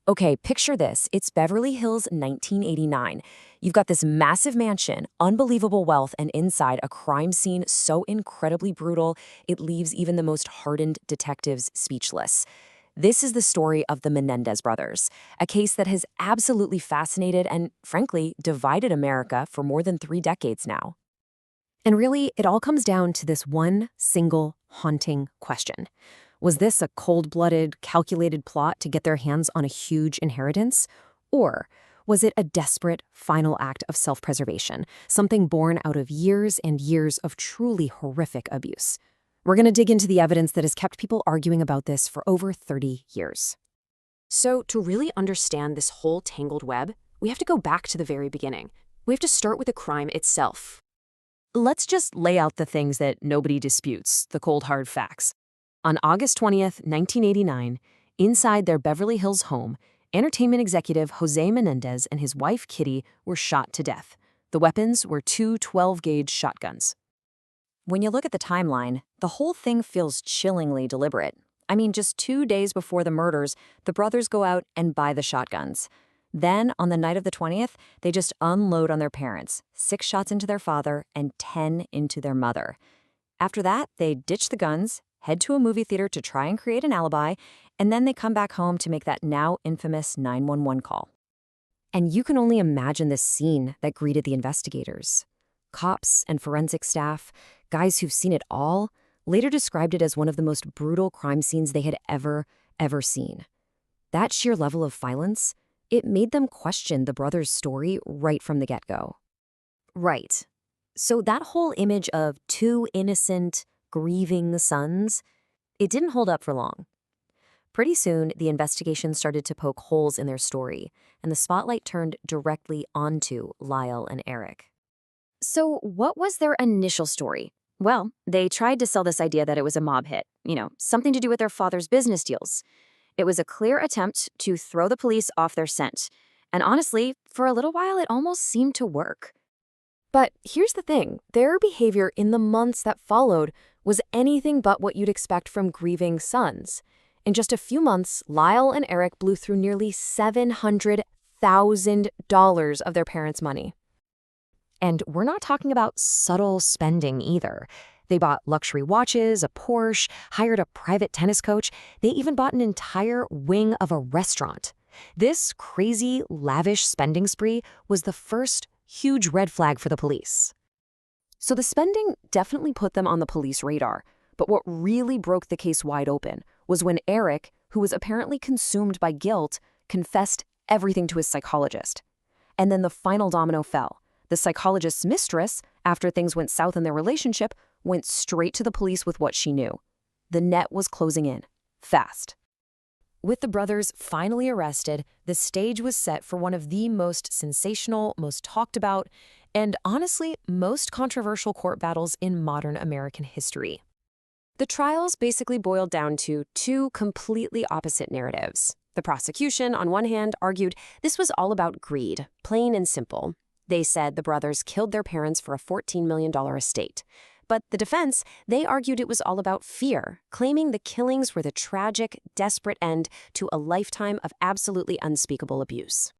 Okay, picture this. It's Beverly Hills 1989. You've got this massive mansion, unbelievable wealth, and inside a crime scene so incredibly brutal, it leaves even the most hardened detectives speechless. This is the story of the Menendez brothers, a case that has absolutely fascinated and, frankly, divided America for more than 3 decades now. And really, it all comes down to this one single haunting question. Was this a cold-blooded, calculated plot to get their hands on a huge inheritance? Or was it a desperate, final act of self-preservation, something born out of years and years of truly horrific abuse? We're going to dig into the evidence that has kept people arguing about this for over 30 years. So, to really understand this whole tangled web, we have to go back to the very beginning. We have to start with the crime itself. Let's just lay out the things that nobody disputes, the cold hard facts. On August 20th, 1989, inside their Beverly Hills home, entertainment executive Jose Menendez and his wife Kitty were shot to death. The weapons were two 12-gauge shotguns. When you look at the timeline, the whole thing feels chillingly deliberate. I mean, just 2 days before the murders, the brothers go out and buy the shotguns. Then, on the night of the 20th, they just unload on their parents, 6 shots into their father and 10 into their mother. After that, they ditch the guns, head to a movie theater to try and create an alibi, and then they come back home to make that now infamous 911 call. And you can only imagine the scene that greeted the investigators. Cops and forensic staff, guys who've seen it all, later described it as one of the most brutal crime scenes they had ever seen. That sheer level of violence, it made them question the brothers' story right from the get-go. Right. So that whole image of two innocent, grieving sons, it didn't hold up for long. Pretty soon, the investigation started to poke holes in their story, and the spotlight turned directly onto Lyle and Erik. So what was their initial story? Well, they tried to sell this idea that it was a mob hit, something to do with their father's business deals. It was a clear attempt to throw the police off their scent. And honestly, for a little while, it almost seemed to work. But here's the thing, their behavior in the months that followed was anything but what you'd expect from grieving sons. In just a few months, Lyle and Erik blew through nearly $700,000 of their parents' money. And we're not talking about subtle spending either. They bought luxury watches, a Porsche, hired a private tennis coach. They even bought an entire wing of a restaurant. This crazy, lavish spending spree was the first huge red flag for the police. So the spending definitely put them on the police radar. But what really broke the case wide open was when Erik, who was apparently consumed by guilt, confessed everything to his psychologist. And then the final domino fell. The psychologist's mistress, after things went south in their relationship, went straight to the police with what she knew. The net was closing in, fast. With the brothers finally arrested, the stage was set for one of the most sensational, most talked about, and honestly, most controversial court battles in modern American history. The trials basically boiled down to 2 completely opposite narratives. The prosecution, on one hand, argued this was all about greed, plain and simple. They said the brothers killed their parents for a $14 million estate. But the defense, they argued it was all about fear, claiming the killings were the tragic, desperate end to a lifetime of absolutely unspeakable abuse.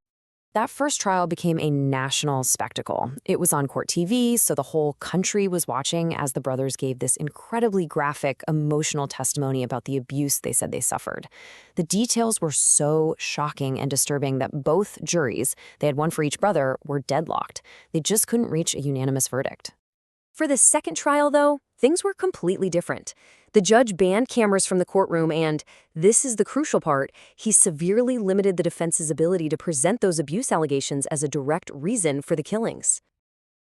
That first trial became a national spectacle. It was on court TV, so the whole country was watching as the brothers gave this incredibly graphic, emotional testimony about the abuse they said they suffered. The details were so shocking and disturbing that both juries, they had one for each brother, were deadlocked. They just couldn't reach a unanimous verdict. For the second trial, though, things were completely different. The judge banned cameras from the courtroom and, this is the crucial part, he severely limited the defense's ability to present those abuse allegations as a direct reason for the killings.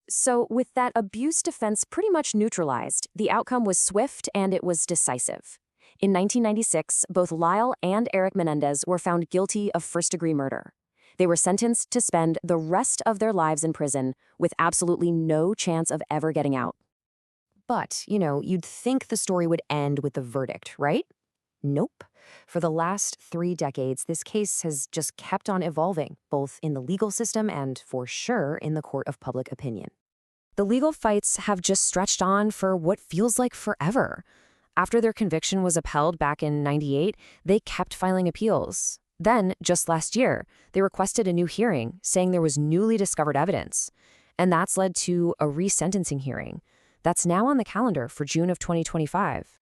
So, with that abuse defense pretty much neutralized, the outcome was swift and it was decisive. In 1996, both Lyle and Erik Menendez were found guilty of first-degree murder. They were sentenced to spend the rest of their lives in prison with absolutely no chance of ever getting out. But, you'd think the story would end with the verdict, right? Nope. For the last 3 decades, this case has just kept on evolving, both in the legal system and, for sure, in the court of public opinion. The legal fights have just stretched on for what feels like forever. After their conviction was upheld back in '98, they kept filing appeals. Then, just last year, they requested a new hearing, saying there was newly discovered evidence. And that's led to a resentencing hearing that's now on the calendar for June of 2025.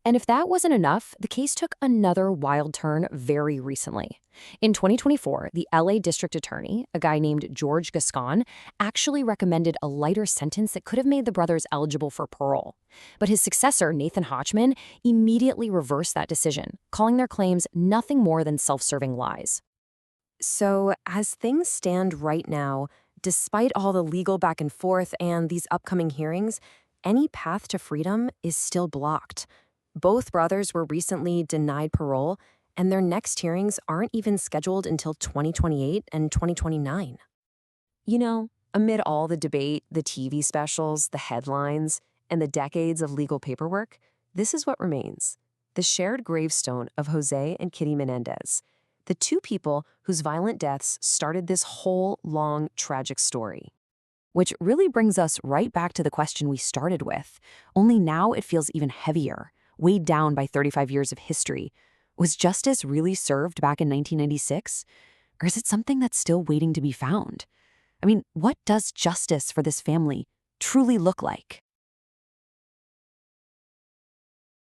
And if that wasn't enough, the case took another wild turn very recently. In 2024, the LA District Attorney, a guy named George Gascon, actually recommended a lighter sentence that could have made the brothers eligible for parole. But his successor, Nathan Hochman, immediately reversed that decision, calling their claims nothing more than self-serving lies. So, as things stand right now, despite all the legal back and forth and these upcoming hearings, any path to freedom is still blocked. Both brothers were recently denied parole, and their next hearings aren't even scheduled until 2028 and 2029. Amid all the debate, the TV specials, the headlines, and the decades of legal paperwork, this is what remains: the shared gravestone of Jose and Kitty Menendez, the two people whose violent deaths started this whole long, tragic story. Which really brings us right back to the question we started with, only now it feels even heavier, weighed down by 35 years of history. Was justice really served back in 1996? Or is it something that's still waiting to be found? I mean, what does justice for this family truly look like?